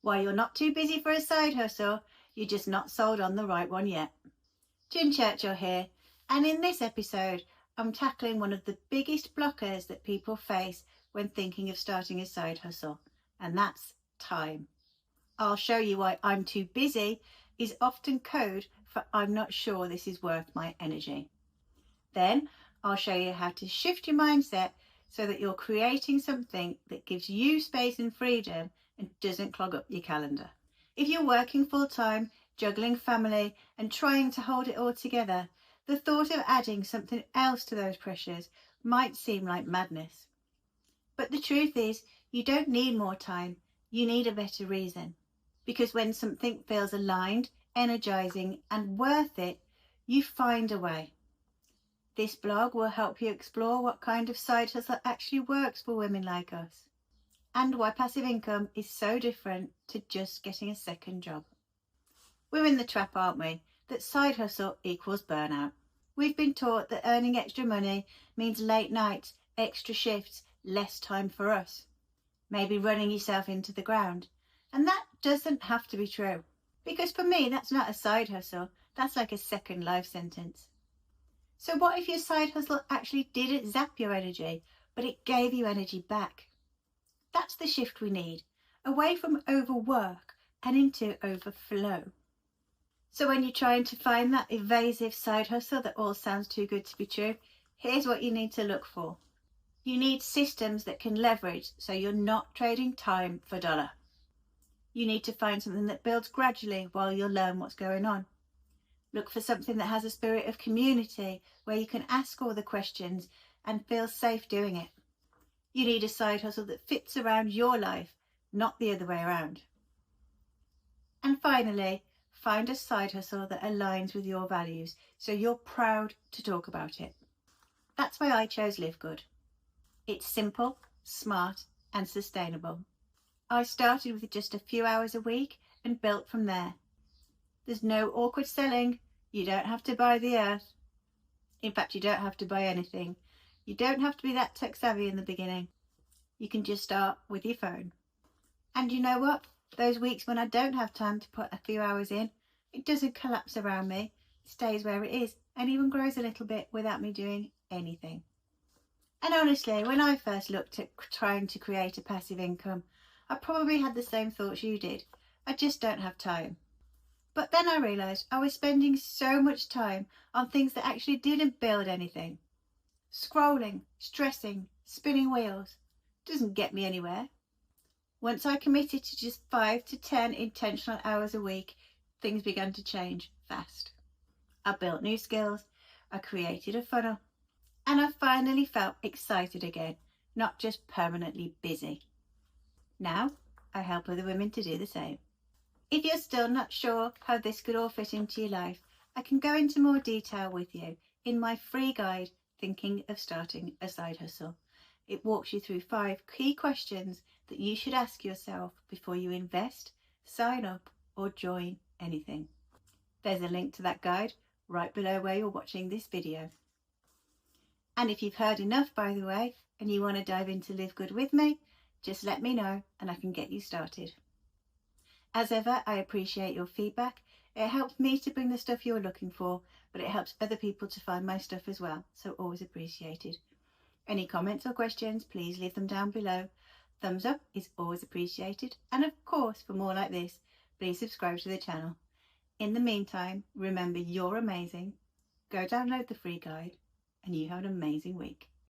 Why you're not too busy for a side hustle, you're just not sold on the right one yet. Jen Churchill here, and in this episode, I'm tackling one of the biggest blockers that people face when thinking of starting a side hustle, and that's time. I'll show you why I'm too busy is often code for I'm not sure this is worth my energy. Then I'll show you how to shift your mindset so that you're creating something that gives you space and freedom and doesn't clog up your calendar. If you're working full-time, juggling family and trying to hold it all together, the thought of adding something else to those pressures might seem like madness. But the truth is, you don't need more time, you need a better reason. Because when something feels aligned, energizing and worth it, you find a way. This blog will help you explore what kind of side hustle actually works for women like us, and why passive income is so different to just getting a second job. We're in the trap, aren't we, that side hustle equals burnout. We've been taught that earning extra money means late nights, extra shifts, less time for us, maybe running yourself into the ground. And that doesn't have to be true, because for me that's not a side hustle, that's like a second life sentence. So what if your side hustle actually didn't zap your energy, but it gave you energy back? That's the shift we need, away from overwork and into overflow. So when you're trying to find that evasive side hustle that all sounds too good to be true, here's what you need to look for. You need systems that can leverage so you're not trading time for dollar. You need to find something that builds gradually while you learn what's going on. Look for something that has a spirit of community where you can ask all the questions and feel safe doing it. You need a side hustle that fits around your life, not the other way around. And finally, find a side hustle that aligns with your values so you're proud to talk about it. That's why I chose Live Good. It's simple, smart and sustainable. I started with just a few hours a week and built from there. There's no awkward selling. You don't have to buy the earth. In fact, you don't have to buy anything. You don't have to be that tech savvy in the beginning. You can just start with your phone. And you know what? Those weeks when I don't have time to put a few hours in, it doesn't collapse around me. It stays where it is and even grows a little bit without me doing anything. And honestly, when I first looked at trying to create a passive income, I probably had the same thoughts you did. I just don't have time. But then I realised I was spending so much time on things that actually didn't build anything. Scrolling, stressing, spinning wheels doesn't get me anywhere. Once I committed to just 5 to 10 intentional hours a week, things began to change fast. I built new skills, I created a funnel, and I finally felt excited again, not just permanently busy. Now I help other women to do the same. If you're still not sure how this could all fit into your life, I can go into more detail with you in my free guide, Thinking of Starting a Side Hustle. It walks you through 5 key questions that you should ask yourself before you invest, sign up or join anything. There's a link to that guide right below where you're watching this video. And if you've heard enough, by the way, and you want to dive into Live Good with me, just let me know and I can get you started. As ever, I appreciate your feedback. It helps me to bring the stuff you're looking for, but it helps other people to find my stuff as well, so always appreciated. Any comments or questions, please leave them down below. Thumbs up is always appreciated, and of course, for more like this, please subscribe to the channel. In the meantime, remember you're amazing. Go download the free guide, and you have an amazing week.